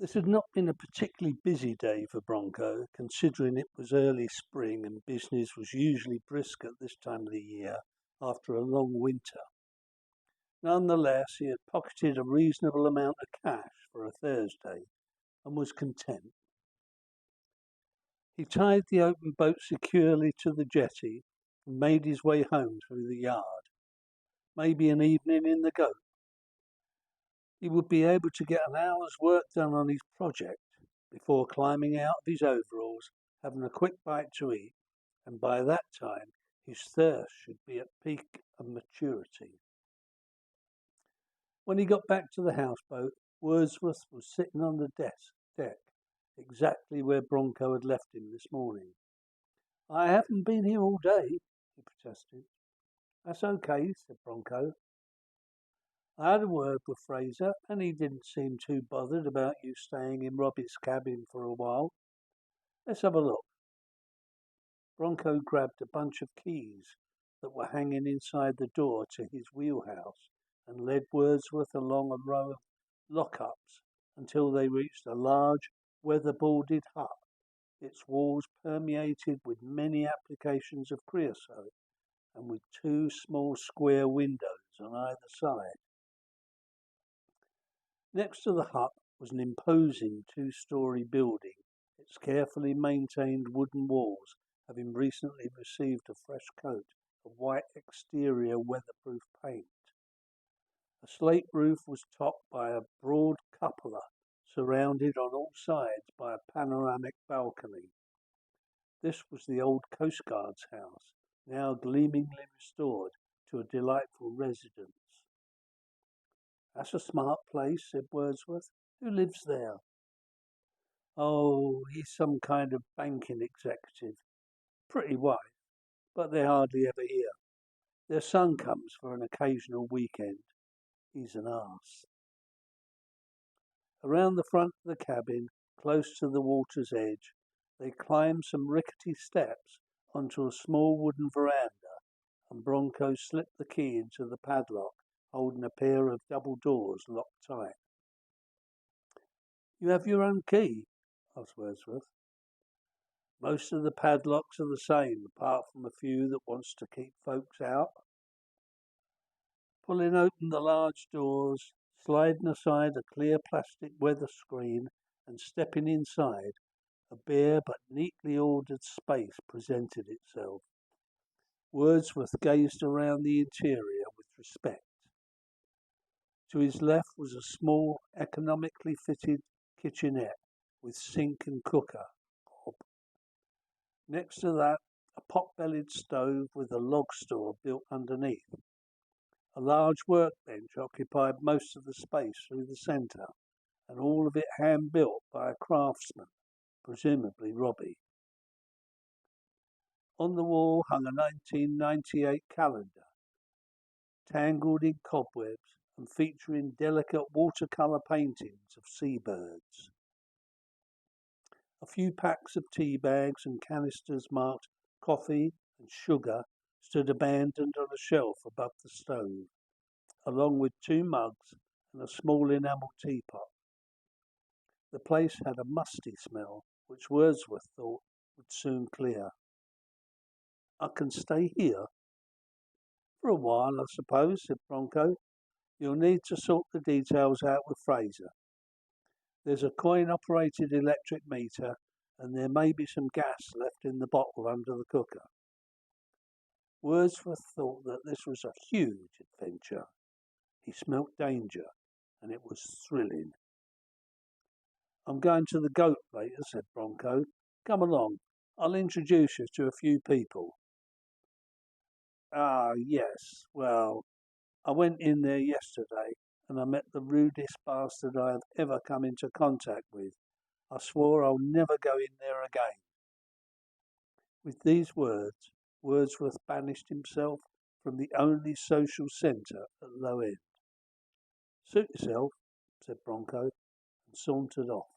This had not been a particularly busy day for Bronco, considering it was early spring and business was usually brisk at this time of the year after a long winter. Nonetheless, he had pocketed a reasonable amount of cash for a Thursday and was content. He tied the open boat securely to the jetty and made his way home through the yard. Maybe an evening in the goat. He would be able to get an hour's work done on his project before climbing out of his overalls, having a quick bite to eat, and by that time his thirst should be at peak of maturity. When he got back to the houseboat, Wordsworth was sitting on the deck, exactly where Bronco had left him this morning. "I haven't been here all day," he protested. "That's okay," said Bronco. "I had a word with Fraser, and he didn't seem too bothered about you staying in Robbie's cabin for a while. Let's have a look." Bronco grabbed a bunch of keys that were hanging inside the door to his wheelhouse and led Wordsworth along a row of lock-ups until they reached a large, weather-boarded hut, its walls permeated with many applications of creosote and with two small square windows on either side. Next to the hut was an imposing two-story building, its carefully maintained wooden walls having recently received a fresh coat of white exterior weatherproof paint. A slate roof was topped by a broad cupola, surrounded on all sides by a panoramic balcony. This was the old Coast Guard's house, now gleamingly restored to a delightful residence. "That's a smart place," said Wordsworth. "Who lives there?" "Oh, he's some kind of banking executive. Pretty wife, but they're hardly ever here. Their son comes for an occasional weekend. He's an arse." Around the front of the cabin, close to the water's edge, they climbed some rickety steps onto a small wooden veranda, and Bronco slipped the key into the padlock, holding a pair of double doors locked tight. "You have your own key?" asked Wordsworth. "Most of the padlocks are the same, apart from a few that wants to keep folks out." Pulling open the large doors, sliding aside a clear plastic weather screen, and stepping inside, a bare but neatly ordered space presented itself. Wordsworth gazed around the interior with respect. To his left was a small, economically fitted kitchenette with sink and cooker hob. Next to that, a pot-bellied stove with a log store built underneath. A large workbench occupied most of the space through the centre, and all of it hand-built by a craftsman, presumably Robbie. On the wall hung a 1998 calendar, tangled in cobwebs and featuring delicate watercolour paintings of seabirds. A few packs of tea bags and canisters marked coffee and sugar stood abandoned on a shelf above the stove, along with two mugs and a small enamel teapot. The place had a musty smell, which Wordsworth thought would soon clear. "I can stay here?" "For a while, I suppose," said Bronco. "You'll need to sort the details out with Fraser. There's a coin-operated electric meter, and there may be some gas left in the bottle under the cooker." Wordsworth thought that this was a huge adventure. He smelt danger, and it was thrilling. "I'm going to the goat later," said Bronco. "Come along. I'll introduce you to a few people." "Ah, yes. Well, I went in there yesterday, and I met the rudest bastard I have ever come into contact with. I swore I'll never go in there again." With these words, Wordsworth banished himself from the only social centre at Low End. "Suit yourself," said Bronco, and sauntered off.